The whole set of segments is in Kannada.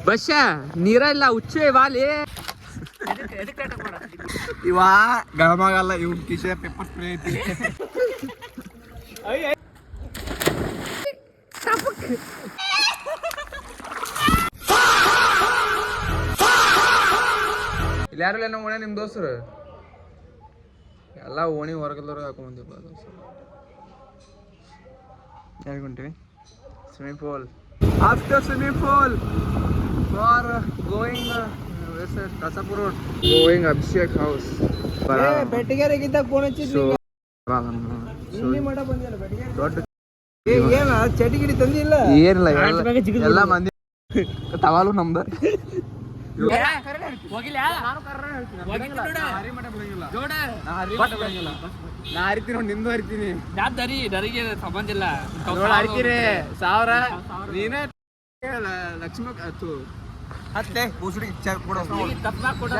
ಬಸ್ಸ ನೀರ ಇಲ್ಲ ಹುಚ್ಚೆ ವಾಲಿ ಇವ ಗಮಗಲ್ಲ ಇವ್ ಕಿಶೆ ಪೇಪರ್ ಸ್ಪ್ರೇ ಐತಿ ಇಲ್ಲಿ ಯಾರು ಇಲ್ಲ ಓಣೆ ನಿಮ್ ದೋಸ್ತರು ಎಲ್ಲ ಓಣಿ ಹೊರಗಲ್ದವ್ರು ಹಾಕೊಂಡ್ಬಂದಿಪ್ಪ ಯಾರಿಗೆ ಹೊಂಟಿವಿ swimming pool after swimming pool for going Kasapura road going Abhishek house ಬೆಟ್ಟಿಗೆರೆಗಿದ್ದ ಫೋನ್ ಹಚ್ಚಿದ್ದು ದೊಡ್ಡ ಏನ ಚಟಿಗಿಡಿ ತಂದಿಲ್ಲ ಏನಿಲ್ಲ ಎಲ್ಲ ಮಂದಿ ತವಾಲು ನಮ್ದು ನಾ ಹರಿತೀನಿ ನೋಡಿ ನಿಂದು ಹರಿತೀನಿ ದರಿಗೆ ಸಂಬಂಧ ಇಲ್ಲ ಹರಿತೀರಿ 1000 ನೀನೇ ಲಕ್ಷ್ಮಿ ಹತ್ತೆ ಬೂಸುಡಿ ಚಸ್ಮಾ ಕೊಡ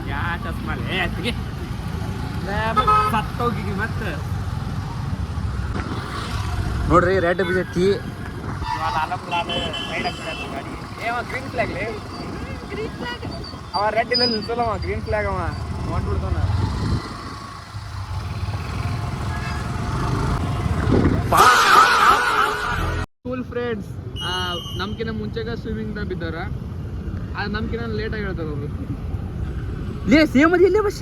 ಯಾ ಚಸ್ಮಾ ಸತ್ತೋಗಿ ಮತ್ತೆ ನೋಡ್ರಿ ರೆಡ್ ಬಿಜೆಟಿ ಗ್ರೀನ್ ಫ್ಲಾಗ್ ಅವ ರೆಡ್ ಇಲ್ಲ ನಿಲ್ಸಲ್ಲ ಅವ ಗ್ರೀನ್ ಫ್ಲಾಗ್ ಅವ ನೋಡ್ಬಿಡ್ತಾನ ಸ್ಕೂಲ್ ಫ್ರೆಂಡ್ಸ್ ನಮ್ಕಿನ್ನ ಮುಂಚೆಗ ಸ್ವಿಮ್ಮಿಂಗ್ ದ ಬಿದ್ದಾರ ನಮ್ಕಿನ್ನ ಲೇಟ್ ಆಗಿ ಹೇಳ್ತಾರ ಅವರು ಲೇ ಸೇಮ್ ಅದಿ ಇಲ್ಲೇ ಬಸ್ಸ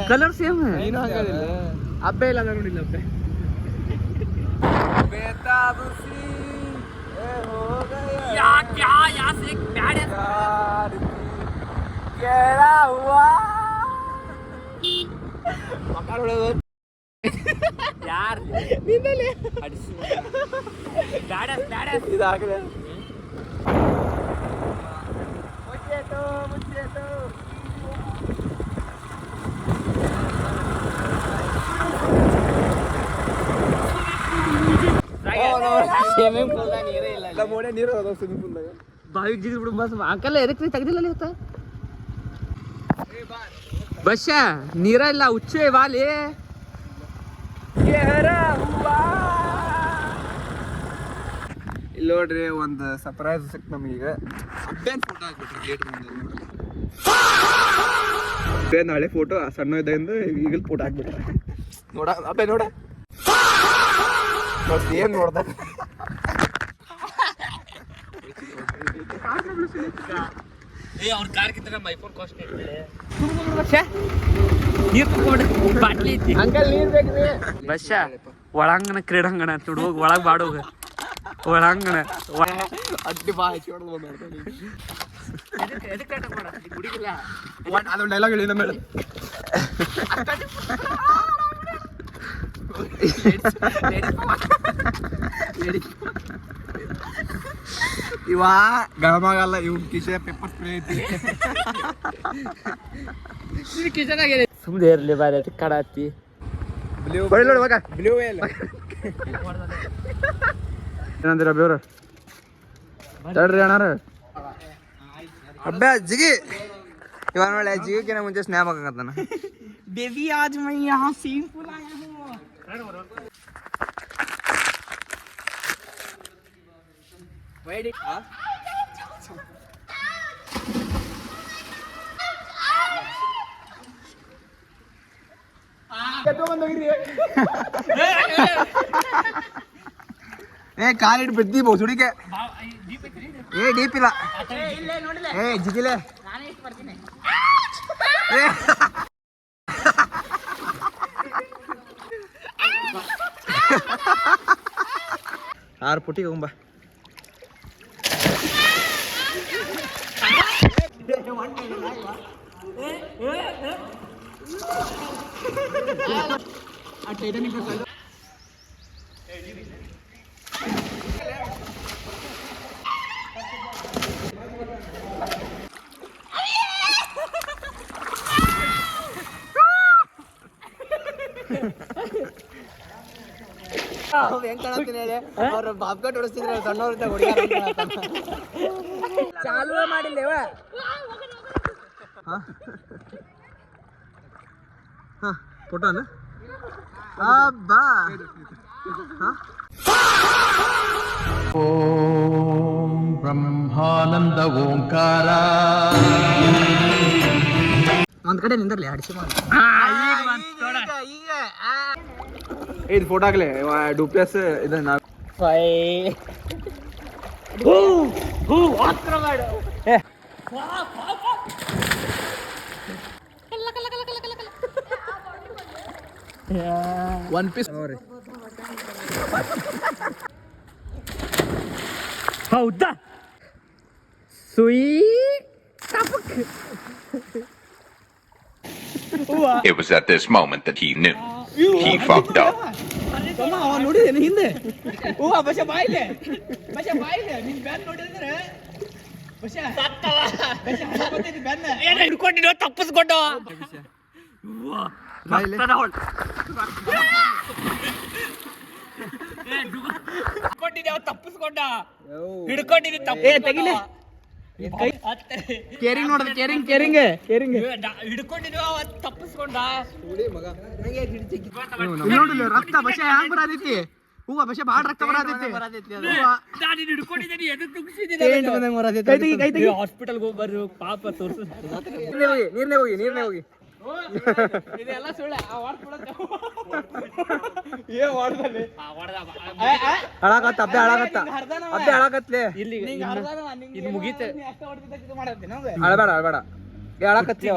ಕಲರ್ ಸೇಮ್ ಏನು ಹಂಗದಿಲ್ಲ ಅಬ್ಬೆ ಇಲ್ಲ ಅದ ನೋಡಿಲ್ಲ ಅಬ್ಬೆ बेताबसी हो गया क्या यहाँ से प्यार केड़ा हुआ मकार यार निंदले प्यार इदागले मुझे तो ಸ್ವಿಮ್ಮಿಂಗ್ ಪೂಲ್ ನೀರೇ ಇಲ್ಲ ನಮ್ಮ ಓಣೆ ನೀರು ಅದಾವ ಸ್ವಿಮ್ಮಿಂಗ್ ಪೂಲ್ದಾಗ ಬಾವಿಗೆ ಜಿಗಿದ್ ಬಿಡು ಬಸ್ ಅಂಕಲ್ ಎದಕ್ಕೆ ತೆಗ್ದಿಲ್ಲ ಇವತ್ತ ಬಸ್ಸ ನೀರ ಇಲ್ಲ ಹುಚ್ಚೆ ವಾಲಿ ಇಲ್ಲಿ ನೋಡ್ರಿ ಒಂದು ಸರ್ಪ್ರೈಸ್ ಸಿಕ್ತು ನಮಗೀಗ ಅಬ್ಬೇನ್ ಫೋಟೋ ಹಾಕ್ಬಿಟ್ರಿ ಗೇಟ್ ಮುಂದೆ ಅಬ್ಬೇ ನಾಳೆ ಫೋಟೋ ಸಣ್ಣ ಇದ್ದಾಗಿಂದ ಈಗಲ್ ಫೋಟೋ ಹಾಕ್ಬಿಟ್ರಿ ನೋಡ ಅಬ್ಬೇ ನೋಡ ಏನ್ ನೋಡ್ದ ಅವ್ರ ಕಾರ್ ಕಿತ್ತ ನಮ್ಮ ಐಫೋನ್ ಕಾಸ್ಟ್ ನೀರು ತಗೊಂಡು ಬಾಟ್ಲಿ ಐತಿ ಅಂಕಲ್ ನೀರ್ ಬೇಕ್ರಿ ಬಸ್ಸ ಒಳಾಂಗಣ ಕ್ರೀಡಾಂಗಣ ಅಂತ ನೋಡು ಹೋಗಿ ಒಳಗೆ ಬಾಡೋಗ ಒಳಾಂಗಣ ಅಡ್ಡಿ ಬಾ ಹೆಚ್ಚಿ ಹೊಡೆದು ಅದೊಂದು ಡೈಲಾಗ್ ಹೇಳಿ ನಮ್ಮ ಇವ ಗಮಗಲ್ಲ ಇವ್ ಕಿಶೆ ಪೇಪರ್ ಸ್ಪ್ರೇ ಐತಿ ಸುಮ್ಮನೆ ಇರ್ಲಿ ಬಾರಿ ಕಡಾತಿ ನೋಡಿ ಮಗ ಬ್ಲೂ ಇಲ್ಲ ಏನಂತೀರ ಬೇವ್ರ ತಡ್ರಿ ಅಣ್ಣಾರ ಅಬ್ಬೆ ಜಿಗಿ ಇವಾಗ ನೋಡ್ಲೆ ಜಿಗಿಕಿನ ಮುಂಚೆ ಸ್ನ್ಯಾಪ್ ಹಾಕಂತಾನ बेबी आज मैं यहाँ स्विमिंग पूल आया हूँ ಕಾಲಿಟ್ಟು ಬಿದ್ದಿ ಬೋಸುಡಿಗೆ ಏ ಡೀಪ್ ಇಲ್ಲ ಏ ಜಿಗಿಲೆ ಆರು ಪುಟ್ಟಿಗೆ ಹೋಗ್ಬಾ ಹೆಂಗ್ ಕಾಣತ್ತೀನಿ ಹೇಳಿ ಅವ್ರ ಬಾಬ್ಕಟ್ ಹೊಡಿಸ್ತಿದ್ರೆ ಸಣ್ಣವ್ರ ಹುಡುಗ ಚಾಲು ಮಾಡಿಲ್ಲೇವ ಫೋಟೋನ ಬಾ ಓಂ ಬ್ರಹ್ಮಾನಂದ ಓಂಕಾರ. ಒಂದ್ ಕಡೆ ನಿಂದರ್ಲಿ ಅಡಿಸಿ ಇದು ಫೋಟೋ ಆಗ್ಲಿ ಡೂಪ್ಲೆಸ್ ಇದು ಒನ್ ಪೀಸ್ ಹೌದಾ ಸುಯಿ It was at this moment that he knew. He fucked up. ನೋಡಿ ಹಿಂದೆ ಬಶ ಬಾಯಿಲೆ ನಿನ್ ಬ್ಯಾನ್ ನೋಡಿದ್ರೆ ಹಿಡ್ಕೊಂಡಿರೋ ತಪ್ಪಿಸ್ಕೊಂಡು ತಪ್ಪಿಸ್ಕೊಂಡ ಹಿಡ್ಕೊಂಡಿದ್ದೆ ತಪ್ಪಿಲ್ಲ ಕೇರಿಂಗ್ ನೋಡ್ದೆ ಕೇರಿಂಗ್ ಹಿಡ್ಕೊಂಡಿದ್ವ ತಪ್ಪಿಸ್ಕೊಂಡ ನೋಡಿಲ್ಲ ರಕ್ತ ಬಶ ಹ್ಯಾಂಗ್ ಬರತೈತಿ ಹೂವ ಬಶ ಬಾಳ ರಕ್ತ ಬರತೈತಿ ನಾನು ಹಿಡ್ಕೊಂಡಿದ್ದೀನಿ ಎದಕ್ ತುಗಿಸಿದ್ದೀನಿ ಹಾಸ್ಪಿಟಲ್ಗೆ ಹೋಗಿ ಬರ್ರು ಪಾಪ ತೋರ್ಸು ನೀರ್ನೇ ಹೋಗಿ ಇದೆಲ್ಲ ಸುಳ್ಳ ಅಳಾಕತ್ತ ಅಬ್ಬೆ ಅಳಾಕತ್ಲೆ ಇಲ್ಲಿ ಇದು ಮುಗೀತೆ ಅಳಬೇಡ ಅಳಕತ್ತಿ